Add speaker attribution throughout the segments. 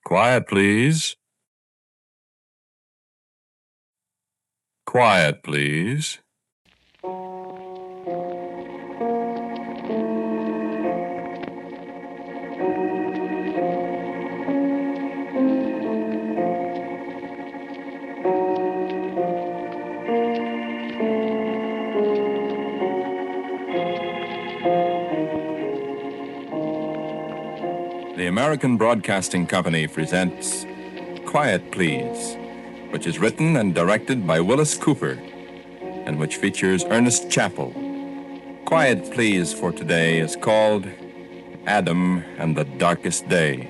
Speaker 1: Quiet, please. Quiet, please. The American Broadcasting Company presents Quiet, Please, which is written and directed by Willis Cooper, and which features Ernest Chappell. Quiet, Please for today is called Adam and the Darkest Day.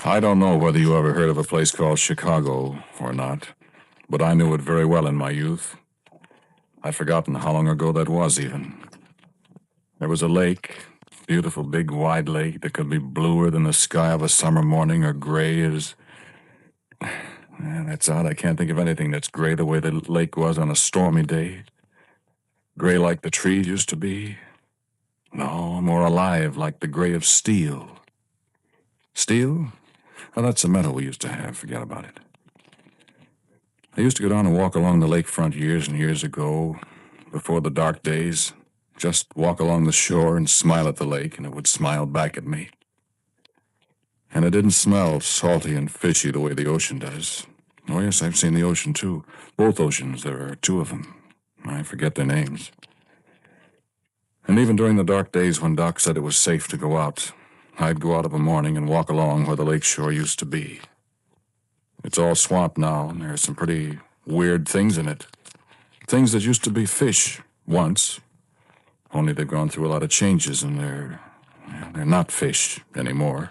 Speaker 1: I don't know whether you ever heard of a place called Chicago or not, but I knew it very well in my youth. I've forgotten how long ago that was, even. There was a lake, beautiful big wide lake that could be bluer than the sky of a summer morning or gray as... That's odd. I can't think of anything that's gray the way the lake was on a stormy day. Gray like the trees used to be. No, more alive like the gray of steel. Steel? Well, that's the metal we used to have. Forget about it. I used to go down and walk along the lakefront years and years ago, before the dark days. Just walk along the shore and smile at the lake, and it would smile back at me. And it didn't smell salty and fishy the way the ocean does. Oh, yes, I've seen the ocean, too. Both oceans. There are two of them. I forget their names. And even during the dark days when Doc said it was safe to go out, I'd go out of a morning and walk along where the lake shore used to be. It's all swamp now, and there are some pretty weird things in it. Things that used to be fish once, only they've gone through a lot of changes, and they're not fish anymore.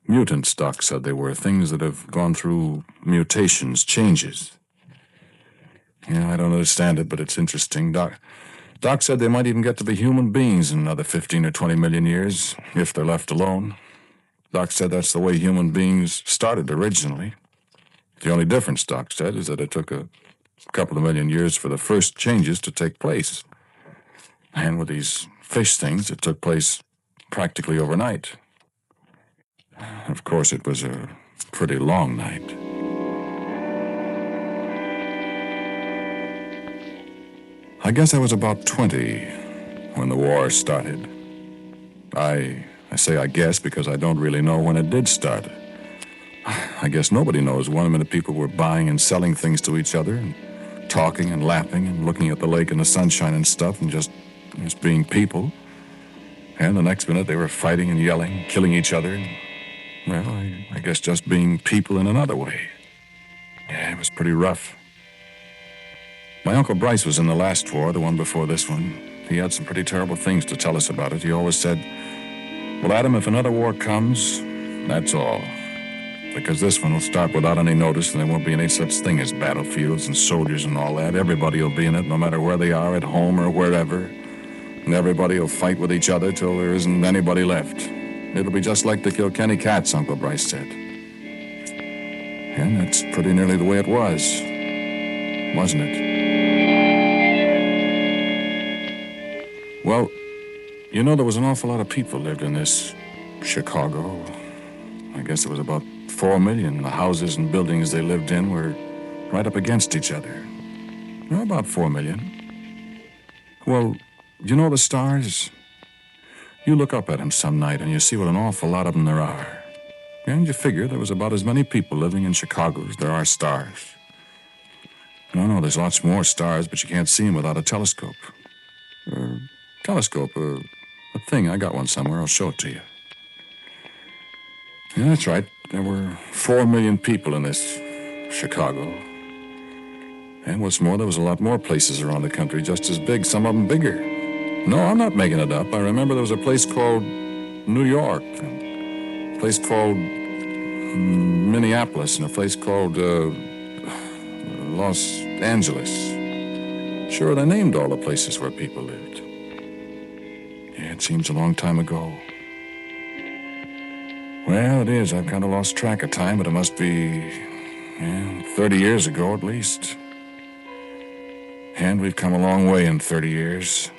Speaker 1: Mutants, Doc said they were, things that have gone through mutations, changes. I don't understand it, but it's interesting. Doc said they might even get to be human beings in another 15 or 20 million years, if they're left alone. Doc said that's the way human beings started originally. The only difference, Doc said, is that it took a couple of million years for the first changes to take place. And with these fish things, it took place practically overnight. Of course, it was a pretty long night. I guess I was about 20 when the war started. I say I guess because I don't really know when it did start. I guess nobody knows. One minute people were buying and selling things to each other and talking and laughing and looking at the lake and the sunshine and stuff and just being people. And the next minute they were fighting and yelling, killing each other. Well, I guess just being people in another way. Yeah, it was pretty rough. My Uncle Bryce was in the last war, the one before this one. He had some pretty terrible things to tell us about it. He always said, "Well, Adam, if another war comes, that's all. Because this one will start without any notice, and there won't be any such thing as battlefields and soldiers and all that. Everybody will be in it, no matter where they are, at home or wherever. And everybody will fight with each other till there isn't anybody left. It'll be just like the Kilkenny Cats," Uncle Bryce said. And that's pretty nearly the way it was, wasn't it? Well, there was an awful lot of people lived in this Chicago. I guess there was about 4 million. The houses and buildings they lived in were right up against each other. About 4 million. Well, the stars? You look up at them some night and you see what an awful lot of them there are. And you figure there was about as many people living in Chicago as there are stars. No, there's lots more stars, but you can't see them without a telescope. A thing. I got one somewhere. I'll show it to you. Yeah, that's right. There were 4 million people in this Chicago. And what's more, there was a lot more places around the country just as big, some of them bigger. No, I'm not making it up. I remember there was a place called New York, and a place called Minneapolis, and a place called Los Angeles. Sure, they named all the places where people lived. Yeah, it seems a long time ago. Well, it is. I've kind of lost track of time, but it must be 30 years ago at least. And we've come a long way in 30 years.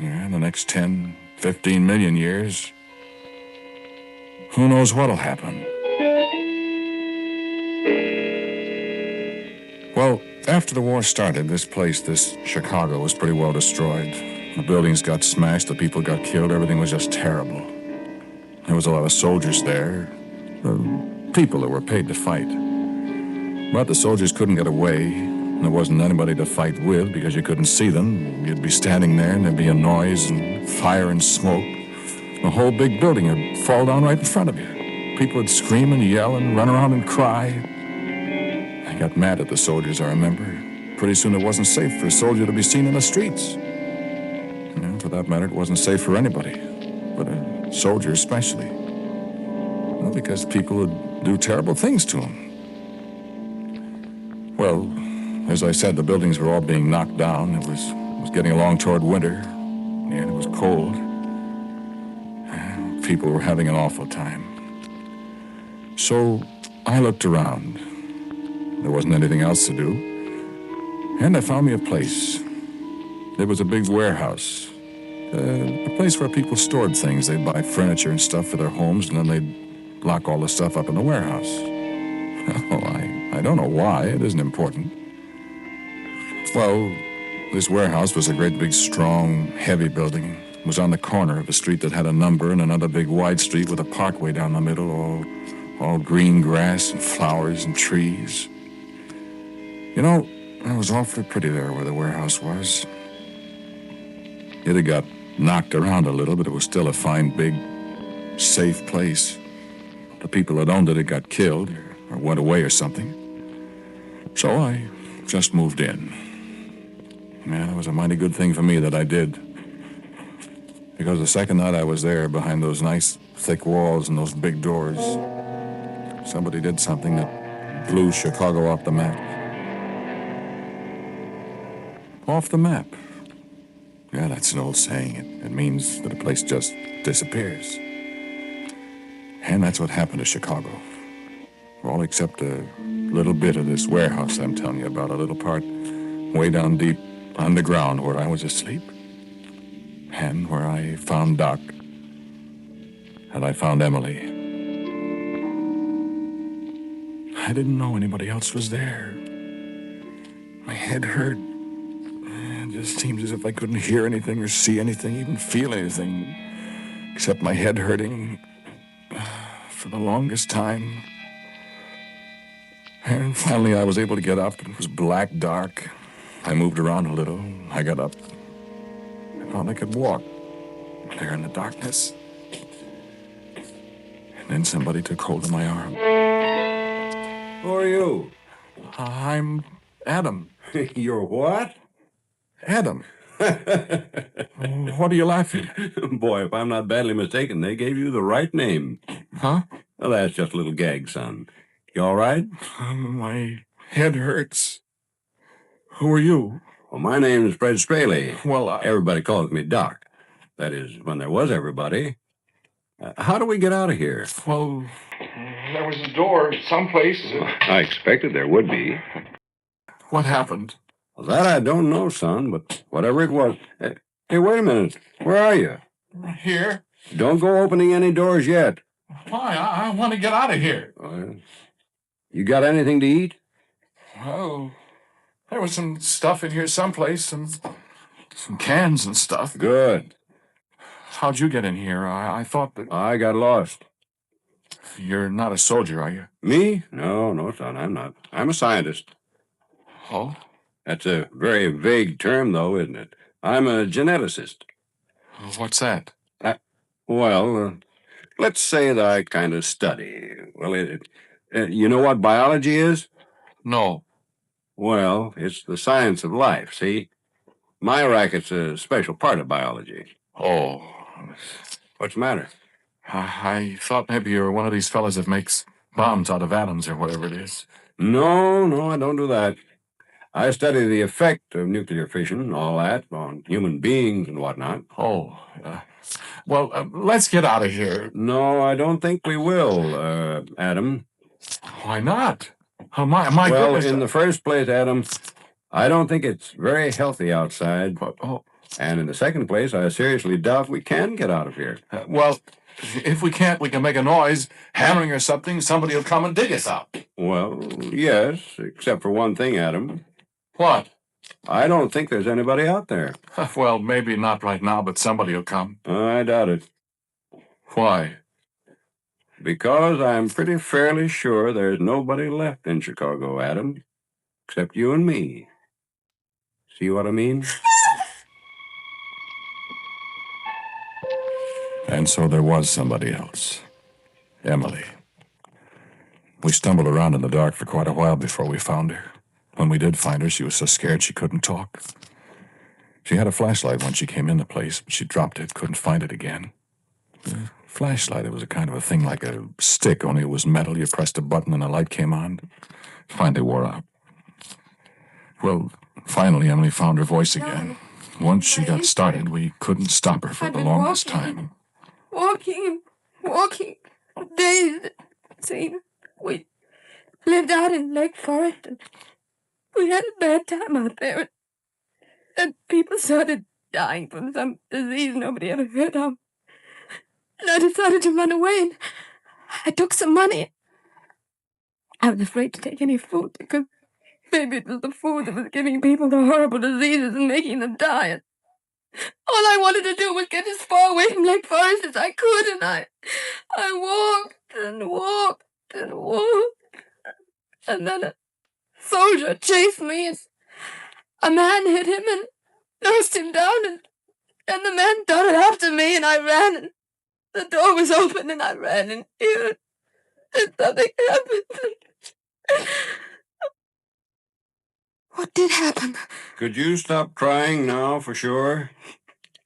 Speaker 1: Yeah, in the next 10, 15 million years, who knows what'll happen. Well, after the war started, this Chicago, was pretty well destroyed. The buildings got smashed, the people got killed, everything was just terrible. There was a lot of soldiers there, people that were paid to fight. But the soldiers couldn't get away. There wasn't anybody to fight with because you couldn't see them. You'd be standing there and there'd be a noise and fire and smoke. The whole big building would fall down right in front of you. People would scream and yell and run around and cry. I got mad at the soldiers, I remember. Pretty soon it wasn't safe for a soldier to be seen in the streets. For that matter, it wasn't safe for anybody, but a soldier especially. Well, because people would do terrible things to him. Well, as I said, the buildings were all being knocked down. It was getting along toward winter, and it was cold. People were having an awful time. So I looked around. There wasn't anything else to do. And I found me a place. There was a big warehouse. A place where people stored things. They'd buy furniture and stuff for their homes, and then they'd lock all the stuff up in the warehouse. Well, I don't know why. It isn't important. Well, this warehouse was a great big, strong, heavy building. It was on the corner of a street that had a number and another big wide street with a parkway down the middle, all green grass and flowers and trees. You know, it was awfully pretty there where the warehouse was. It had got knocked around a little, but it was still a fine, big, safe place. The people that owned it had got killed or went away or something. So I just moved in. Man, it was a mighty good thing for me that I did. Because the second night I was there behind those nice, thick walls and those big doors, somebody did something that blew Chicago off the map. Off the map. Yeah, that's an old saying. It means that a place just disappears. And that's what happened to Chicago. All except a little bit of this warehouse I'm telling you about, a little part way down deep underground where I was asleep. And where I found Doc. And I found Emily. I didn't know anybody else was there. My head hurt. It just seemed as if I couldn't hear anything or see anything, even feel anything, except my head hurting for the longest time. And finally I was able to get up. It was black dark. I moved around a little. I got up. I thought I could walk there in the darkness. And then somebody took hold of my arm.
Speaker 2: Who are you?
Speaker 1: I'm Adam.
Speaker 2: You're what?
Speaker 1: Adam. What are you laughing?
Speaker 2: Boy, if I'm not badly mistaken, they gave you the right name.
Speaker 1: Huh?
Speaker 2: Well, that's just a little gag, son. You all right?
Speaker 1: My head hurts. Who are you?
Speaker 2: Well, my name is Fred Straley.
Speaker 1: Well,
Speaker 2: Everybody calls me Doc. That is, when there was everybody. How do we get out of here?
Speaker 1: Well, there was a door someplace.
Speaker 2: I expected there would be.
Speaker 1: What happened?
Speaker 2: Well, that I don't know, son, but whatever it was. Hey, wait a minute. Where are you?
Speaker 1: Here.
Speaker 2: Don't go opening any doors yet.
Speaker 1: Why? I want to get out of here.
Speaker 2: You got anything to eat?
Speaker 1: Well, there was some stuff in here someplace, some cans and stuff.
Speaker 2: Good.
Speaker 1: How'd you get in here? I thought that...
Speaker 2: I got lost.
Speaker 1: You're not a soldier, are you?
Speaker 2: Me? No, son, I'm not. I'm a scientist.
Speaker 1: Oh?
Speaker 2: That's a very vague term, though, isn't it? I'm a geneticist.
Speaker 1: What's that?
Speaker 2: Let's say that I kind of study. Well, you know what biology is?
Speaker 1: No.
Speaker 2: Well, it's the science of life, see? My racket's a special part of biology.
Speaker 1: Oh.
Speaker 2: What's the matter?
Speaker 1: I thought maybe you were one of these fellas that makes bombs out of atoms or whatever it is.
Speaker 2: No, I don't do that. I study the effect of nuclear fission and all that on human beings and whatnot.
Speaker 1: Oh, let's get out of here.
Speaker 2: No, I don't think we will, Adam.
Speaker 1: Why not? Oh, my goodness.
Speaker 2: Well, in the first place, Adam, I don't think it's very healthy outside. And in the second place, I seriously doubt we can get out of here.
Speaker 1: Well, if we can't, we can make a noise, hammering or something. Somebody will come and dig us out.
Speaker 2: Well, yes, except for one thing, Adam.
Speaker 1: What?
Speaker 2: I don't think there's anybody out there.
Speaker 1: Well, maybe not right now, but somebody will come.
Speaker 2: I doubt it.
Speaker 1: Why?
Speaker 2: Because I'm pretty fairly sure there's nobody left in Chicago, Adam, except you and me. See what I mean?
Speaker 1: And so there was somebody else. Emily. We stumbled around in the dark for quite a while before we found her. When we did find her, she was so scared she couldn't talk. She had a flashlight when she came in the place, but she dropped it, couldn't find it again. The flashlight, it was a kind of a thing like a stick, only it was metal. You pressed a button and the light came on. Finally wore out. Well, finally Emily found her voice again. Once she got started, we couldn't stop her for the longest time.
Speaker 3: Walking for days. See, we lived out in Lake Forest, and we had a bad time out there. And people started dying from some disease nobody ever heard of. And I decided to run away, and I took some money. I was afraid to take any food because maybe it was the food that was giving people the horrible diseases and making them die. And all I wanted to do was get as far away from Lake Forest as I could, and I walked and walked and walked. And then a soldier chased me, and a man hit him and nursed him down, and the man darted after me, and I ran, and the door was open, and I ran in here, and something happened. What did happen?
Speaker 2: Could you stop crying now for sure?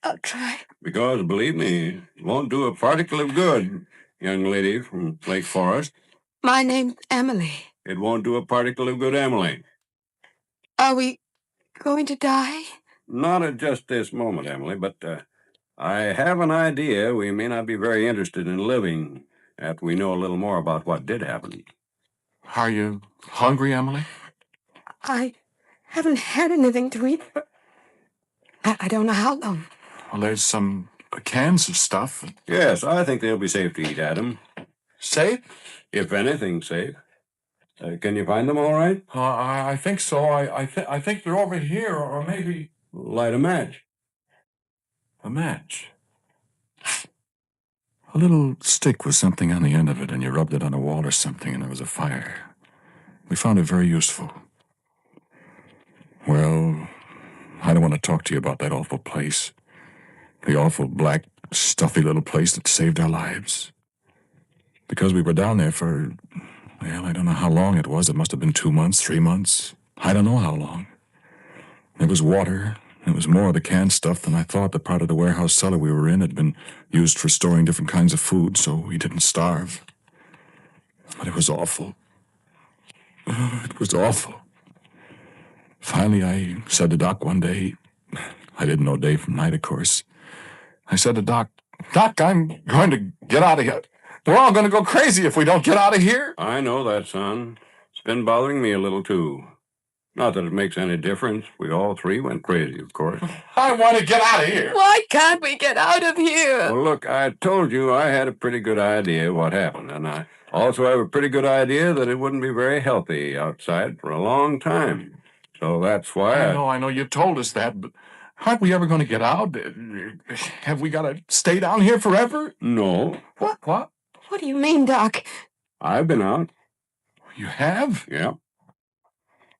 Speaker 3: I'll try.
Speaker 2: Because, believe me, it won't do a particle of good, young lady from Lake Forest.
Speaker 3: My name's Emily.
Speaker 2: It won't do a particle of good, Emily.
Speaker 3: Are we going to die?
Speaker 2: Not at just this moment, Emily, but I have an idea we may not be very interested in living after we know a little more about what did happen.
Speaker 1: Are you hungry, Emily?
Speaker 3: I haven't had anything to eat for... I don't know how long.
Speaker 1: Well, there's some cans of stuff.
Speaker 2: Yes, I think they'll be safe to eat, Adam.
Speaker 1: Safe?
Speaker 2: If anything, safe. Can you find them all right?
Speaker 1: I think so. I think they're over here, or maybe...
Speaker 2: Light a match.
Speaker 1: A match. A little stick with something on the end of it, and you rubbed it on a wall or something, and there was a fire. We found it very useful. Well, I don't want to talk to you about that awful place. The awful, black, stuffy little place that saved our lives. Because we were down there for, well, I don't know how long it was. It must have been 2 months, 3 months. I don't know how long. There was water. It was more of the canned stuff than I thought. The part of the warehouse cellar we were in had been used for storing different kinds of food, so we didn't starve. But it was awful. It was awful. Finally, I said to Doc one day, I didn't know day from night, of course. I said to Doc, I'm going to get out of here. We're all going to go crazy if we don't get out of here.
Speaker 2: I know that, son. It's been bothering me a little, too. Not that it makes any difference. We all three went crazy, of course.
Speaker 1: I want to get out of here.
Speaker 3: Why can't we get out of here?
Speaker 2: Well, look, I told you I had a pretty good idea what happened, and I also have a pretty good idea that it wouldn't be very healthy outside for a long time. So that's why
Speaker 1: I know, you told us that, but aren't we ever going to get out? Have we got to stay down here forever?
Speaker 2: No.
Speaker 1: What?
Speaker 3: What do you mean, Doc?
Speaker 2: I've been out.
Speaker 1: You have?
Speaker 2: Yeah.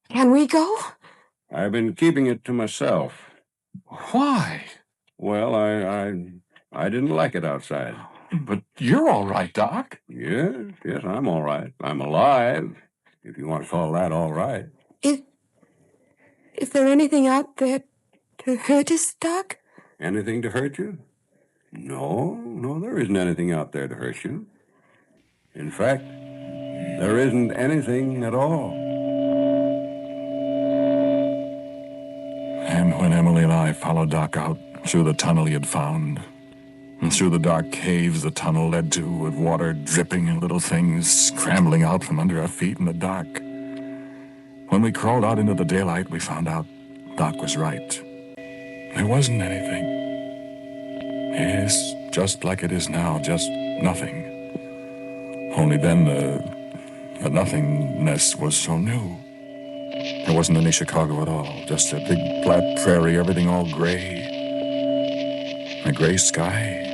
Speaker 3: Can we go?
Speaker 2: I've been keeping it to myself.
Speaker 1: Why?
Speaker 2: Well, I didn't like it outside.
Speaker 1: But you're all right, Doc.
Speaker 2: Yes, I'm all right. I'm alive, if you want to call that all right.
Speaker 3: Is there anything out there to hurt us, Doc?
Speaker 2: Anything to hurt you? No, there isn't anything out there to hurt you. In fact, there isn't anything at all.
Speaker 1: And when Emily and I followed Doc out through the tunnel he had found, and through the dark caves the tunnel led to, with water dripping and little things scrambling out from under our feet in the dark, when we crawled out into the daylight, we found out Doc was right. There wasn't anything. Yes, just like it is now, just nothing. Only then the nothingness was so new. There wasn't any Chicago at all, just a big flat prairie, everything all gray. A gray sky.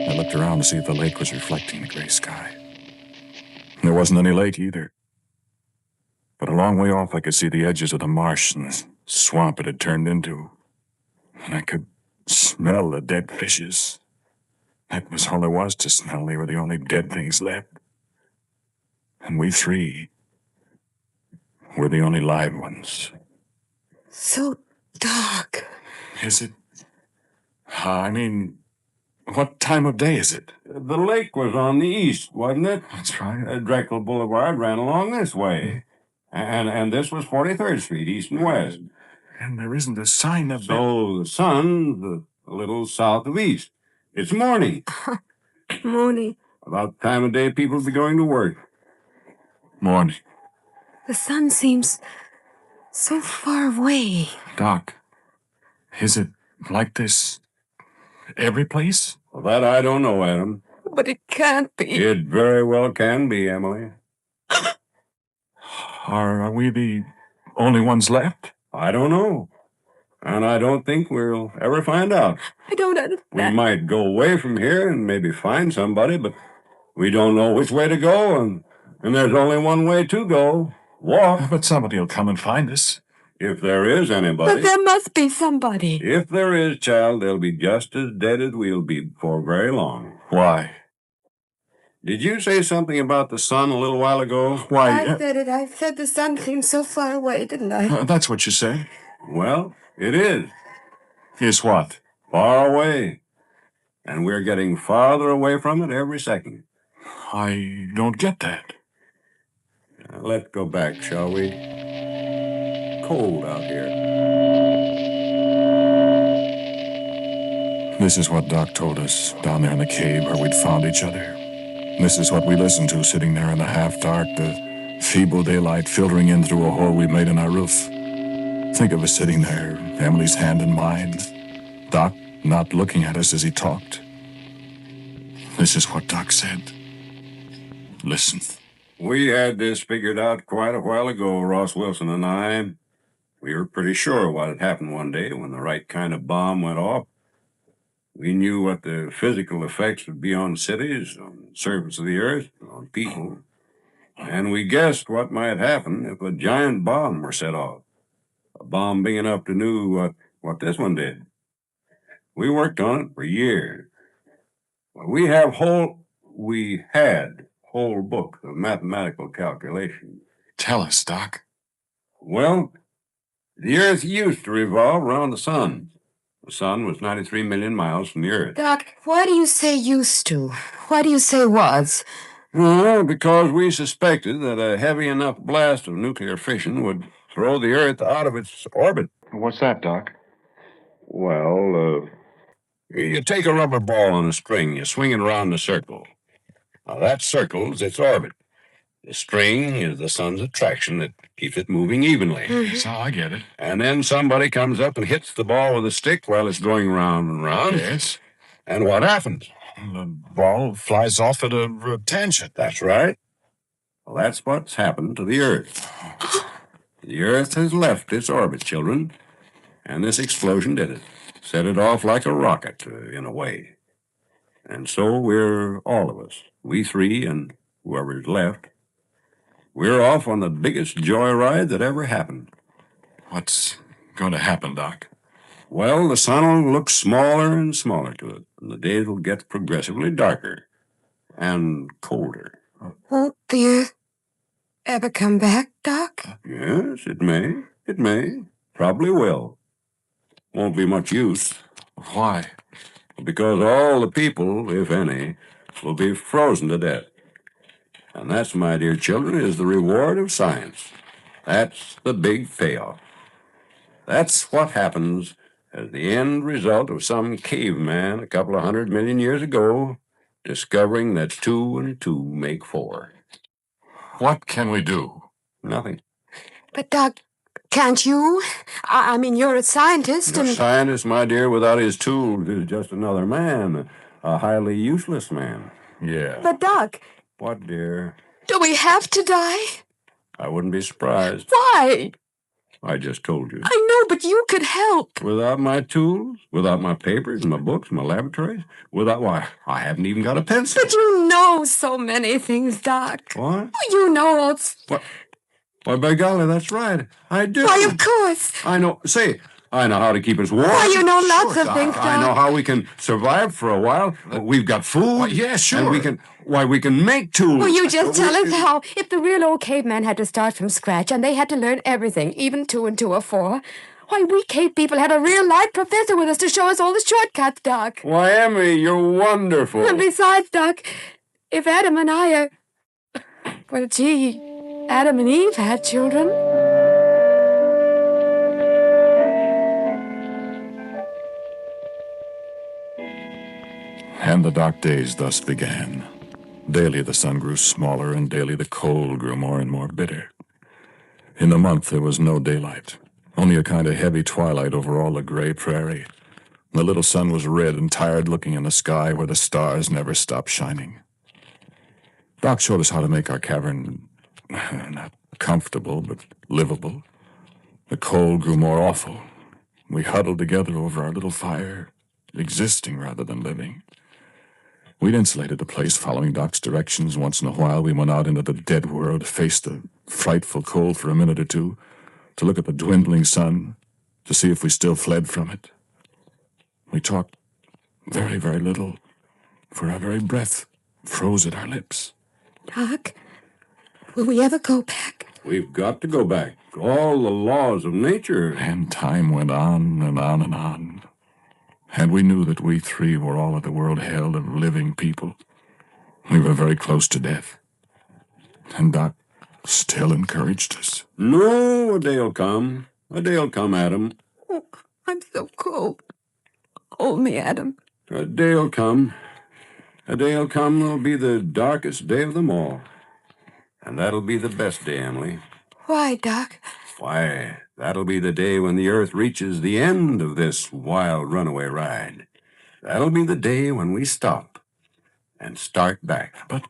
Speaker 1: I looked around to see if the lake was reflecting the gray sky. There wasn't any lake either. But a long way off I could see the edges of the marsh and the swamp it had turned into. And I could smell the dead fishes. That was all there was to smell. They were the only dead things left. And we three were the only live ones.
Speaker 3: So dark.
Speaker 1: Is it? I mean, what time of day is it?
Speaker 2: The lake was on the east, wasn't it?
Speaker 1: That's right.
Speaker 2: Drexel Boulevard ran along this way. And this was 43rd Street, east and west.
Speaker 1: And there isn't a sign of
Speaker 2: So the sun's a little south of east. It's morning.
Speaker 3: Morning.
Speaker 2: About the time of day people be going to work.
Speaker 1: Morning.
Speaker 3: The sun seems so far away.
Speaker 1: Doc, is it like this every place?
Speaker 2: Well, that I don't know, Adam.
Speaker 3: But it can't be.
Speaker 2: It very well can be, Emily.
Speaker 1: Are we the only ones left?
Speaker 2: I don't know. And I don't think we'll ever find out.
Speaker 3: I don't
Speaker 2: We
Speaker 3: understand.
Speaker 2: might go away from here and maybe find somebody, but we don't know which way to go, and there's only one way to go. Walk,
Speaker 1: But somebody will come and find us.
Speaker 2: if there is anybody.
Speaker 3: But there must be somebody.
Speaker 2: If there is, child, they'll be just as dead as we'll be before very long.
Speaker 1: Why?
Speaker 2: Did you say something about the sun a little while ago?
Speaker 1: Why?
Speaker 3: I said it. I said the sun seems so far away, didn't I?
Speaker 1: That's what you say.
Speaker 2: Well, it is.
Speaker 1: Is what?
Speaker 2: Far away. And we're getting farther away from it every second.
Speaker 1: I don't get that.
Speaker 2: Now, let's go back, shall we? Cold out here.
Speaker 1: This is what Doc told us down there in the cave where we'd found each other. This is what we listened to sitting there in the half-dark, the feeble daylight filtering in through a hole we made in our roof. Think of us sitting there, Emily's hand in mine, Doc not looking at us as he talked. This is what Doc said. Listen.
Speaker 2: We had this figured out quite a while ago, Ross Wilson and I. We were pretty sure what had happened one day when the right kind of bomb went off. We knew what the physical effects would be on cities, on the surface of the earth, on people. And we guessed what might happen if a giant bomb were set off. A bomb big enough to do what this one did. We worked on it for years. Well, we had whole books of mathematical calculations.
Speaker 1: Tell us, Doc.
Speaker 2: Well, the Earth used to revolve around the sun. The sun was 93 million miles from the Earth.
Speaker 3: Doc, why do you say used to? Why do you say was?
Speaker 2: Well, because we suspected that a heavy enough blast of nuclear fission would throw the Earth out of its orbit.
Speaker 1: What's that, Doc?
Speaker 2: Well, you take a rubber ball on a string, you swing it around in a circle. Now, that circle's its orbit. The string is the sun's attraction that keeps it moving evenly.
Speaker 1: So I get it.
Speaker 2: And then somebody comes up and hits the ball with a stick while it's going round and round.
Speaker 1: Yes.
Speaker 2: And what happens?
Speaker 1: The ball flies off at a tangent.
Speaker 2: That's right. Well, that's what's happened to the Earth. The Earth has left its orbit, children, and this explosion did it. Set it off like a rocket, in a way. And so we're all of us, we three and whoever's left, we're off on the biggest joyride that ever happened.
Speaker 1: What's going to happen, Doc?
Speaker 2: Well, the sun will look smaller and smaller to it, and the days will get progressively darker and colder.
Speaker 3: Won't the Earth ever come back, Doc?
Speaker 2: Yes, it may. It may. Probably will. Won't be much use.
Speaker 1: Why?
Speaker 2: Because all the people, if any, will be frozen to death. And that's, my dear children, is the reward of science. That's the big payoff. That's what happens as the end result of some caveman a couple of 100 million years ago discovering that 2 and 2 make 4.
Speaker 1: What can we do?
Speaker 2: Nothing.
Speaker 3: But, Doc, Can't you? I mean, you're a scientist
Speaker 2: A
Speaker 3: and...
Speaker 2: scientist, my dear, without his tools is just another man, a highly useless man.
Speaker 1: Yeah.
Speaker 3: But, Doc,
Speaker 2: What, dear?
Speaker 3: do we have to die?
Speaker 2: I wouldn't be surprised.
Speaker 3: Why?
Speaker 2: I just told you.
Speaker 3: I know, but you could help.
Speaker 2: Without my tools, without my papers, my books, my laboratories, why, I haven't even got a pencil.
Speaker 3: But you know so many things, Doc.
Speaker 2: What?
Speaker 3: You know all...
Speaker 2: What? Why, by golly, that's right. I do.
Speaker 3: Why, of course.
Speaker 2: I know. Say, I know how to keep us warm.
Speaker 3: Why, you know lots of
Speaker 2: Doc.
Speaker 3: things, Doc.
Speaker 2: I know how we can survive for a while. We've got food.
Speaker 1: Why, yeah, sure.
Speaker 2: And we can make tools.
Speaker 3: Well, you just tell us how, if the real old caveman had to start from scratch and they had to learn everything, even 2 and 2 are 4, why, we cave people had a real-life professor with us to show us all the shortcuts, Doc.
Speaker 2: Why, Emmy, you're wonderful.
Speaker 3: And besides, Doc, if Adam and I are... Well, gee, Adam and Eve had children.
Speaker 1: And the dark days thus began. Daily the sun grew smaller, and daily the cold grew more and more bitter. In the month there was no daylight, only a kind of heavy twilight over all the gray prairie. The little sun was red and tired looking in the sky where the stars never stopped shining. Doc showed us how to make our cavern not comfortable, but livable. The cold grew more awful. We huddled together over our little fire, existing rather than living. We'd insulated the place, following Doc's directions. Once in a while, we went out into the dead world, faced the frightful cold for a minute or two, to look at the dwindling sun, to see if we still fled from it. We talked very, very little, for our very breath froze at our lips.
Speaker 3: Doc, will we ever go back?
Speaker 2: We've got to go back. All the laws of nature.
Speaker 1: And time went on and on and on. And we knew that we 3 were all that the world held of living people. We were very close to death. And Doc still encouraged us.
Speaker 2: No, a day'll come. A day'll come, Adam.
Speaker 3: Oh, I'm so cold. Hold me, Adam.
Speaker 2: A day'll come. A day'll come that'll be the darkest day of them all. And that'll be the best day, Emily.
Speaker 3: Why, Doc?
Speaker 2: Why, that'll be the day when the earth reaches the end of this wild runaway ride. That'll be the day when we stop and start back.
Speaker 1: But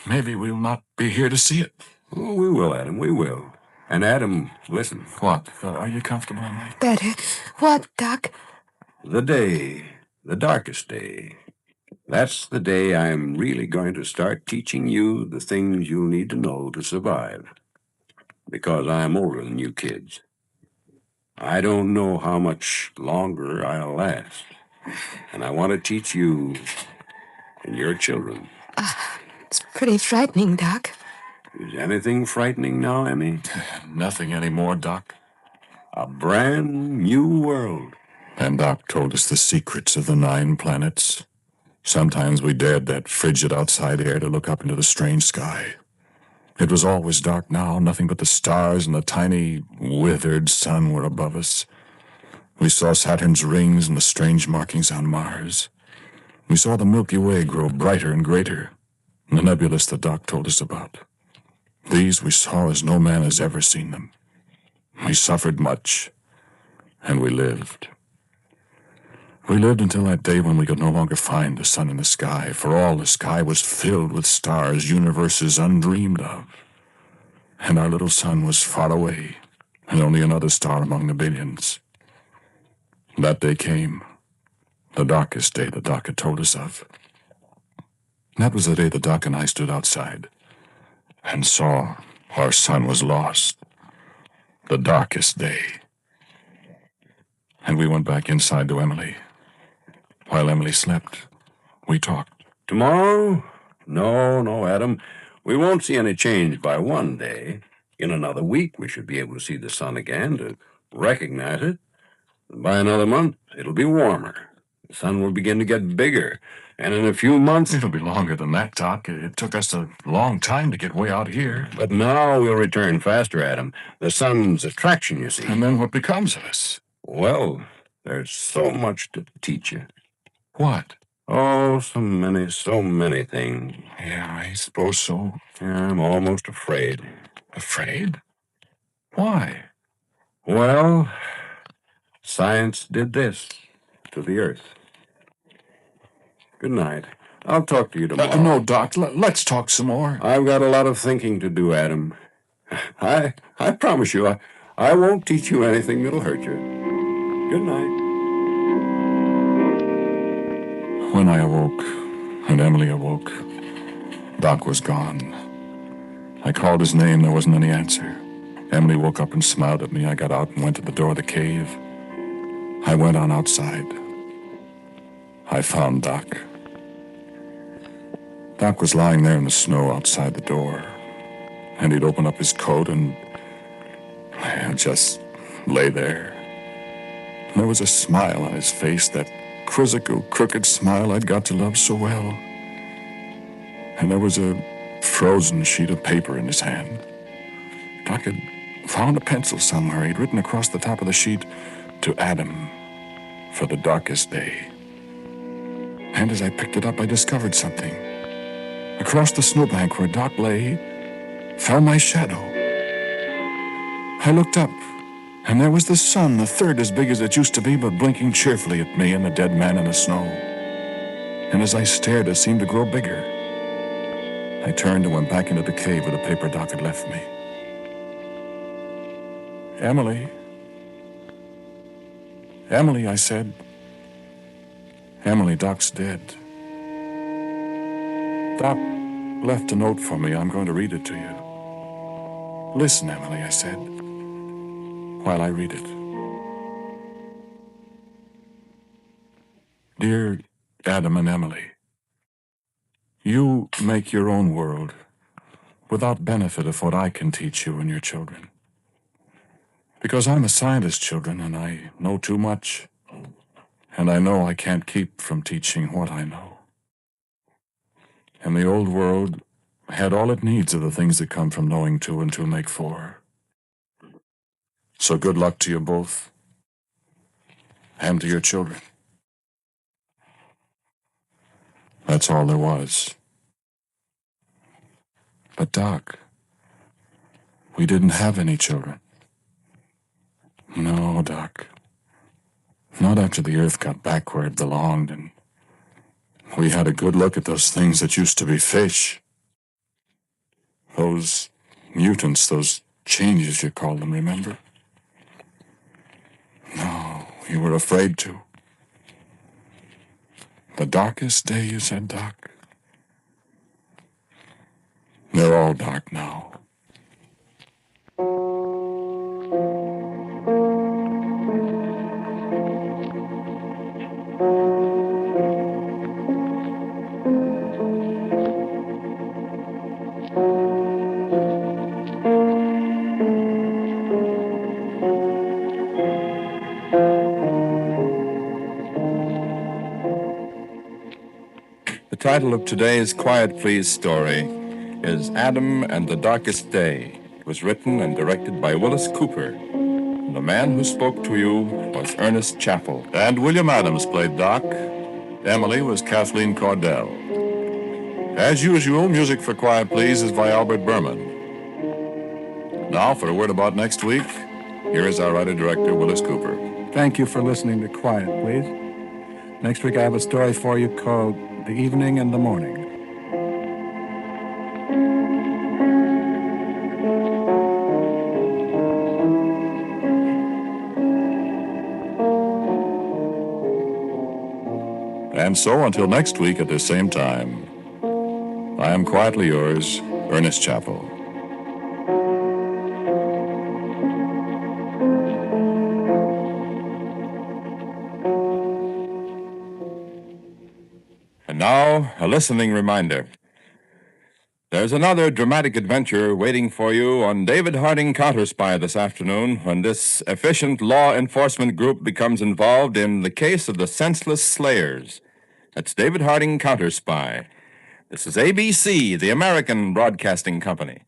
Speaker 1: maybe we'll not be here to see it.
Speaker 2: Oh, we will, Adam, we will. And Adam, listen.
Speaker 1: What? Are you comfortable, Emily?
Speaker 3: Better. What, Doc?
Speaker 2: The day, the darkest day. That's the day I'm really going to start teaching you the things you'll need to know to survive. Because I'm older than you kids. I don't know how much longer I'll last. And I want to teach you and your children.
Speaker 3: It's pretty frightening, Doc.
Speaker 2: Is anything frightening now, Emmy?
Speaker 1: Nothing anymore, Doc.
Speaker 2: A brand new world.
Speaker 1: And Doc told us the secrets of the 9 planets. Sometimes we dared that frigid outside air to look up into the strange sky. It was always dark now. Nothing but the stars and the tiny, withered sun were above us. We saw Saturn's rings and the strange markings on Mars. We saw the Milky Way grow brighter and greater, and the nebulous the Doc told us about. These we saw as no man has ever seen them. We suffered much, and we lived. We lived until that day when we could no longer find the sun in the sky, for all the sky was filled with stars, universes undreamed of. And our little sun was far away, and only another star among the billions. That day came, the darkest day the Doc had told us of. That was the day the Doc and I stood outside and saw our sun was lost. The darkest day. And we went back inside to Emily. While Emily slept, we talked.
Speaker 2: Tomorrow? No, Adam. We won't see any change by one day. In another week, we should be able to see the sun again, to recognize it. By another month, it'll be warmer. The sun will begin to get bigger. And in a few months...
Speaker 1: It'll be longer than that, Doc. It took us a long time to get way out here.
Speaker 2: But now we'll return faster, Adam. The sun's attraction, you see.
Speaker 1: And then what becomes of us?
Speaker 2: Well, there's so much to teach you.
Speaker 1: What?
Speaker 2: Oh, so many things.
Speaker 1: Yeah, I suppose so.
Speaker 2: I'm almost afraid.
Speaker 1: Afraid? Why?
Speaker 2: Well, science did this to the Earth. Good night. I'll talk to you tomorrow.
Speaker 1: No, Doc, let's talk some more.
Speaker 2: I've got a lot of thinking to do, Adam. I promise you, I won't teach you anything that'll hurt you. Good night.
Speaker 1: When I awoke, and Emily awoke, Doc was gone. I called his name, there wasn't any answer. Emily woke up and smiled at me. I got out and went to the door of the cave. I went on outside. I found Doc. Doc was lying there in the snow outside the door, and he'd opened up his coat and just lay there. And there was a smile on his face, that quizzical, crooked smile I'd got to love so well. And there was a frozen sheet of paper in his hand. Doc had found a pencil somewhere. He'd written across the top of the sheet, "To Adam, for the darkest day." And as I picked it up, I discovered something. Across the snowbank where Doc lay, fell my shadow. I looked up, and there was the sun, a third as big as it used to be, but blinking cheerfully at me and the dead man in the snow. And as I stared, it seemed to grow bigger. I turned and went back into the cave with the paper Doc had left me. Emily, I said. Emily, Doc's dead. Doc left a note for me. I'm going to read it to you. Listen, Emily, I said, while I read it. Dear Adam and Emily, you make your own world without benefit of what I can teach you and your children. Because I'm a scientist, children, and I know too much. And I know I can't keep from teaching what I know. And the old world had all it needs of the things that come from knowing two and two make four. So good luck to you both, and to your children. That's all there was. But Doc, we didn't have any children. No, Doc. Not after the Earth got back where it belonged, and we had a good look at those things that used to be fish. Those mutants, those changes you called them, remember? No, you were afraid to. The darkest day, you said, Doc? They're all dark now.
Speaker 4: The title of today's Quiet Please story is Adam and the Darkest Day. It was written and directed by Willis Cooper. And the man who spoke to you was Ernest Chappell.
Speaker 1: And William Adams played Doc. Emily was Kathleen Cordell. As usual, music for Quiet Please is by Albert Berman. Now, for a word about next week, here is our writer-director, Willis Cooper.
Speaker 5: Thank you for listening to Quiet, Please. Next week I have a story for you called The Evening and the Morning.
Speaker 1: And so, until next week at the same time, I am quietly yours, Ernest Chappell.
Speaker 4: And now, a listening reminder. There's another dramatic adventure waiting for you on David Harding Counter Spy this afternoon when this efficient law enforcement group becomes involved in the case of the senseless slayers. That's David Harding Counter Spy. This is ABC, the American Broadcasting Company.